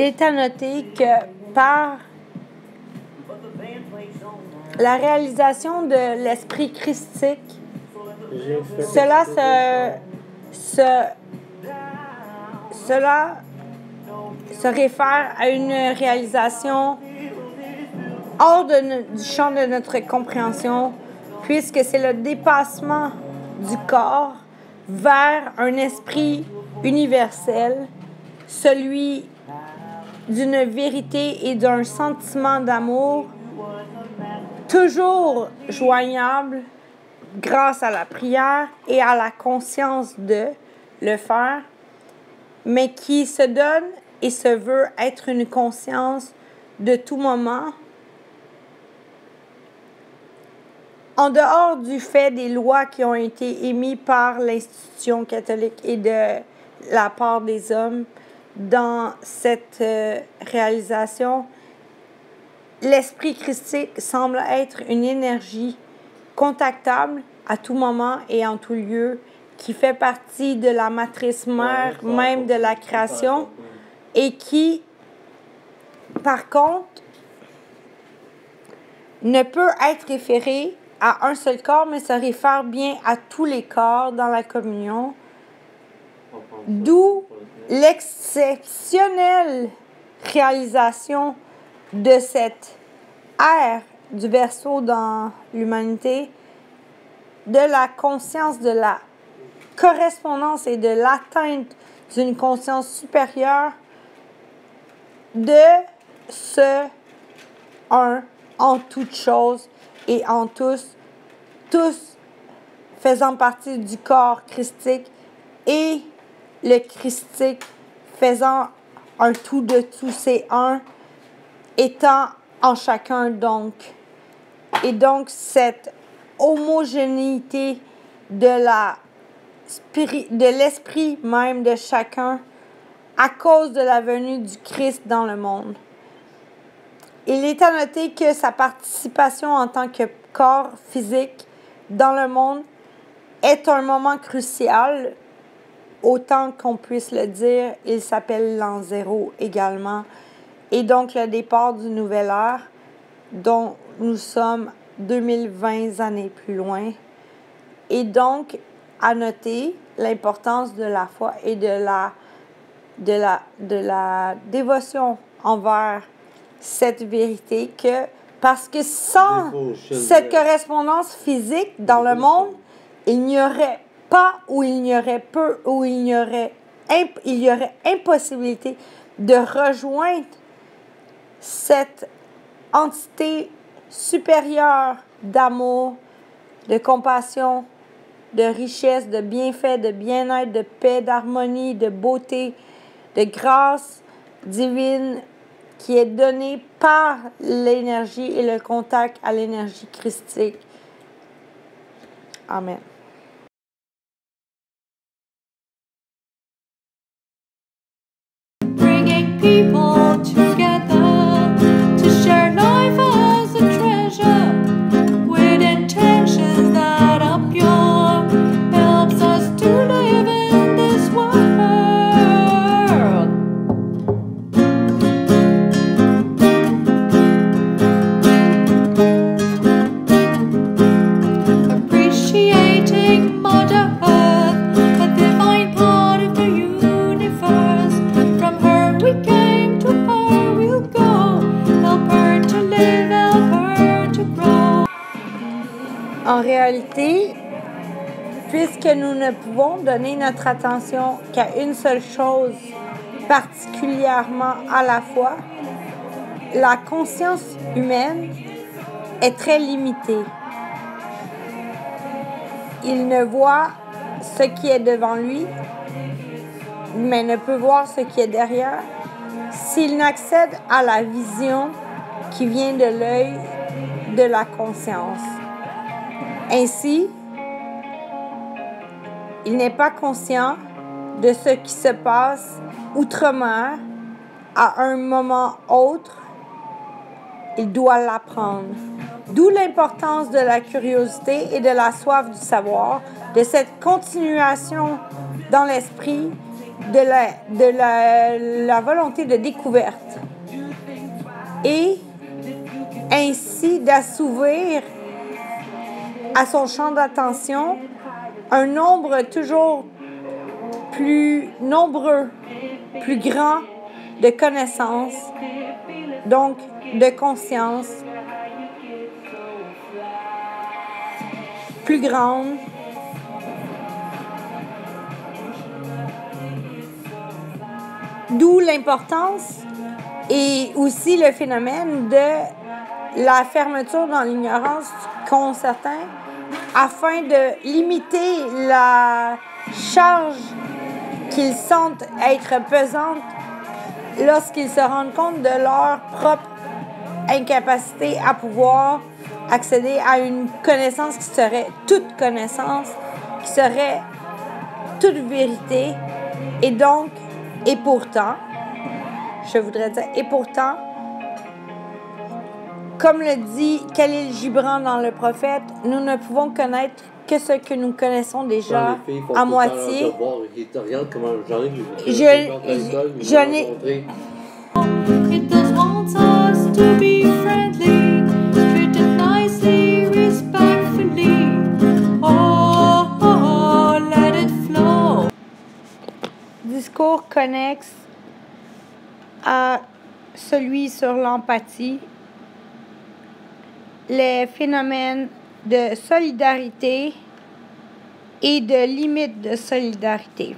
est à noter que par la réalisation de l'esprit christique, cela se réfère à une réalisation hors du champ de notre compréhension, puisque c'est le dépassement du corps vers un esprit universel, celui d'une vérité et d'un sentiment d'amour toujours joignable grâce à la prière et à la conscience de le faire, mais qui se donne et se veut être une conscience de tout moment, en dehors du fait des lois qui ont été émises par l'institution catholique et de la part des hommes dans cette réalisation. L'esprit christique semble être une énergie contactable à tout moment et en tout lieu, qui fait partie de la matrice mère même de la création et qui, par contre, ne peut être référé à un seul corps, mais se réfère bien à tous les corps dans la communion, d'où l'exceptionnelle réalisation de cette ère du Verseau dans l'humanité, de la conscience de la correspondance et de l'atteinte d'une conscience supérieure de ce un en toutes choses et en tous faisant partie du corps christique et le christique faisant un tout de tous ces un étant en chacun donc. Et donc cette homogénéité de l'esprit même de chacun à cause de la venue du Christ dans le monde. Il est à noter que sa participation en tant que corps physique dans le monde est un moment crucial, autant qu'on puisse le dire. Il s'appelle l'an zéro également. Et donc le départ du nouvel ère, dont nous sommes 2020 années plus loin. Et donc, à noter l'importance de la foi et de la dévotion envers cette vérité, parce que sans cette correspondance physique dans le monde, il n'y aurait pas ou il y aurait peu ou il y aurait impossibilité de rejoindre cette entité supérieure d'amour, de compassion, de richesse, de bienfait, de bien-être, de paix, d'harmonie, de beauté, de grâce divine qui est donnée par l'énergie et le contact à l'énergie christique. Amen. Bringing people together to share life as a treasure with intentions that are pure, helps us to live in this world. Appreciating Mother Earth, a divine part of the universe. From her we came, to her we'll go. Help her to live, help her to grow. En réalité, puisque nous ne pouvons donner notre attention qu'à une seule chose, particulièrement à la fois, la conscience humaine est très limitée. Il ne voit ce qui est devant lui, mais ne peut voir ce qui est derrière s'il n'accède à la vision qui vient de l'œil de la conscience. Ainsi, il n'est pas conscient de ce qui se passe outre-mer à un moment autre. Il doit l'apprendre. D'où l'importance de la curiosité et de la soif du savoir, de cette continuation dans l'esprit la volonté de découverte et ainsi d'assouvir à son champ d'attention un nombre toujours plus nombreux, plus grand de connaissances, donc de conscience plus grande. D'où l'importance et aussi le phénomène de la fermeture dans l'ignorance qu'ont certains afin de limiter la charge qu'ils sentent être pesante lorsqu'ils se rendent compte de leur propre incapacité à pouvoir accéder à une connaissance qui serait toute connaissance, qui serait toute vérité. Et donc, et pourtant, je voudrais dire, et pourtant, comme le dit Khalil Gibran dans Le Prophète, nous ne pouvons connaître que ce que nous connaissons déjà à moitié. Je n'ai... It does want us to be friendly, treated nicely, respectfully. Oh, oh, oh, let it flow. Discours connexe à celui sur l'empathie, les phénomènes de solidarité et de limites de solidarité.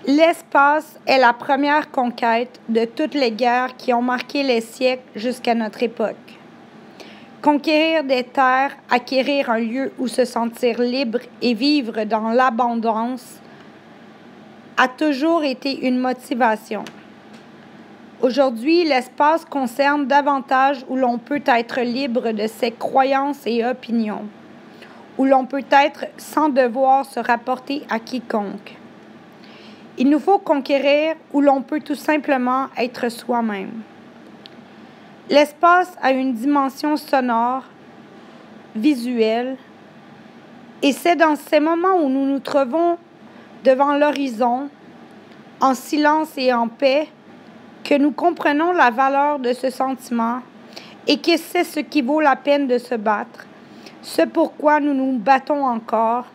L'espace est la première conquête de toutes les guerres qui ont marqué les siècles jusqu'à notre époque. Conquérir des terres, acquérir un lieu où se sentir libre et vivre dans l'abondance a toujours été une motivation. Aujourd'hui, l'espace concerne davantage où l'on peut être libre de ses croyances et opinions, où l'on peut être sans devoir se rapporter à quiconque. Il nous faut conquérir où l'on peut tout simplement être soi-même. L'espace a une dimension sonore, visuelle, et c'est dans ces moments où nous nous trouvons devant l'horizon, en silence et en paix, que nous comprenons la valeur de ce sentiment et que c'est ce qui vaut la peine de se battre, ce pourquoi nous nous battons encore,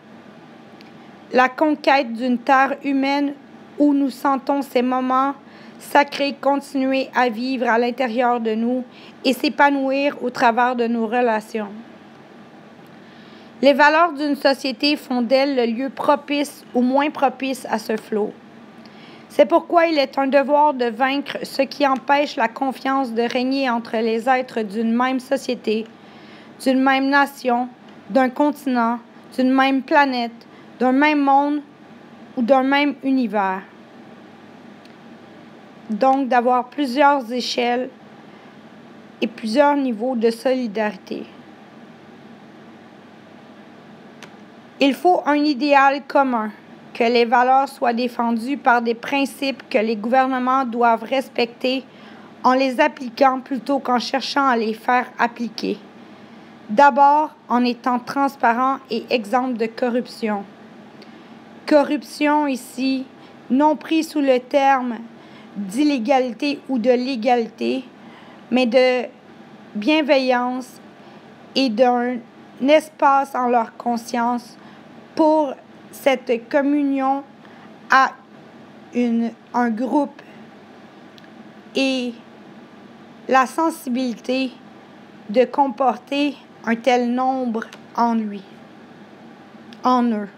la conquête d'une terre humaine où nous sentons ces moments sacrés continuer à vivre à l'intérieur de nous et s'épanouir au travers de nos relations. Les valeurs d'une société font d'elle le lieu propice ou moins propice à ce flot. C'est pourquoi il est un devoir de vaincre ce qui empêche la confiance de régner entre les êtres d'une même société, d'une même nation, d'un continent, d'une même planète, d'un même monde ou d'un même univers. Donc, d'avoir plusieurs échelles et plusieurs niveaux de solidarité. Il faut un idéal commun, que les valeurs soient défendues par des principes que les gouvernements doivent respecter en les appliquant plutôt qu'en cherchant à les faire appliquer. D'abord, en étant transparent et exempt de corruption. Corruption ici, non pris sous le terme d'illégalité ou de légalité, mais de bienveillance et d'un espace en leur conscience pour cette communion à un groupe et la sensibilité de comporter un tel nombre en lui, en eux.